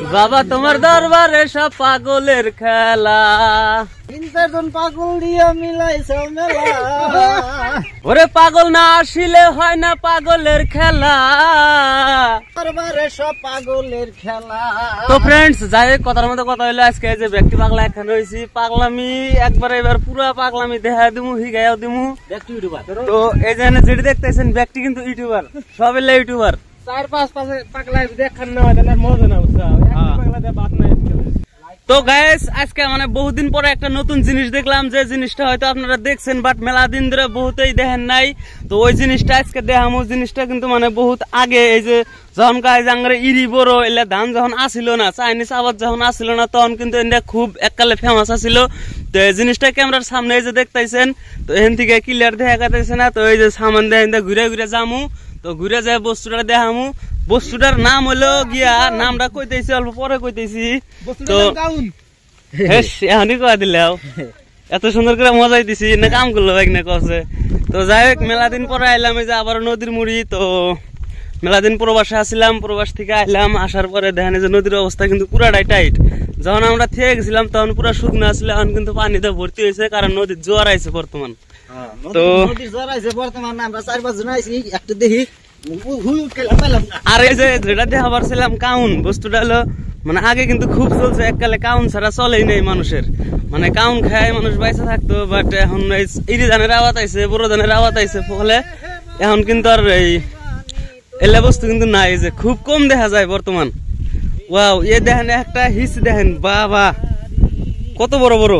বাবা তোমার দরবারে সব পাগলের খেলা, 3-4 পাগল দিয়া মিলাইছে মেলা। ওরে পাগল না আসিলে হয় না পাগলের খেলা, দরবারে সব পাগলের খেলা। তো ফ্রেন্ডস যাই হোক, কথার মধ্যে কথা হইলো আজকে যে ব্যক্তি পাগলা এখানে হয়েছি, পাগলামি একবারে এবার পুরা পাগলামি দেখা দিমু, হিগাইও দিমু। তো এই যে যেটি দেখতেছেন ব্যক্তি কিন্তু ইউটিউবার, সব এলে ইউটিউবার। 4-5 পাগলা দেখান না হয় তাহলে মজা না বুঝছো, পাগলা দিয়ে বাত নাই। তো গাইস আজকে মানে বহুদিন পরে একটা নতুন জিনিস দেখলাম, যে জিনিসটা হয়তো আপনারা দেখছেন বাট মেলা দিন ধরে বহুতেই দেখেন নাই। তো ওই জিনিসটা আজকে দেখামো। জিনিসটা কিন্তু মানে বহুত আগে, এই যে যখন গায়ে ইরি বড় এলে ধান যখন আসিল না, চাইনিজ আবাদ যখন আসিল না, তখন কিন্তু এটা খুব এককালে ফেমাস আছিল। তো এই জিনিসটা ক্যামেরার সামনে এই যে দেখতেছেন, তো এখান থেকে ক্লিয়ার দেখা যাচ্ছে না। তো এই যে সামান দিয়ে ঘুরে ঘুরে যামু, তো ঘুরে যায় বস্তুটা দেখামু। বস্তুটার নাম হলো গিয়া, নামটা কইতেছি অল্প পরে কইতেছি। তো এখনই কয়া দিলে এত সুন্দর করে মজাই দিছি না, কাম করলো বাইক না কছে। তো যাই হোক মেলা দিন পরে আইলাম, এই যে আবার নদীর মুড়ি। তো মেলা দিন প্রবাসে আসছিলাম, প্রবাস থেকে আইলাম, আসার পরে দেখেন যে নদীর অবস্থা কিন্তু পুরাটাই টাইট। যখন আমরা থেকে গেছিলাম তখন পুরা শুকনো আসলে, এখন কিন্তু পানিতে ভর্তি হয়েছে, কারণ নদীর জোয়ার আইছে বর্তমান। তো নদীর জোয়ার আইছে বর্তমান, আমরা 4-5 জন আইছি, একটু দেখি। আর এই যে যেটা দেখা পারছিলাম কাউন, বস্তুটা হলো মানে আগে কিন্তু খুব চলছে, এককালে কাউন ছাড়া চলেই নেই মানুষের, মানে কাউন খায় মানুষ বাইসে থাকতো। বাট এখন ইরি ধানের আওয়াত আইছে, বড় ধানের আওয়াত আইছে, ফলে এখন কিন্তু আর এই এলা বস্তু কিন্তু নাই, যে খুব কম দেখা যায় বর্তমান। ওয়াও, এ দেখেন একটা হিস দেখেন, বাবা কত বড় বড়।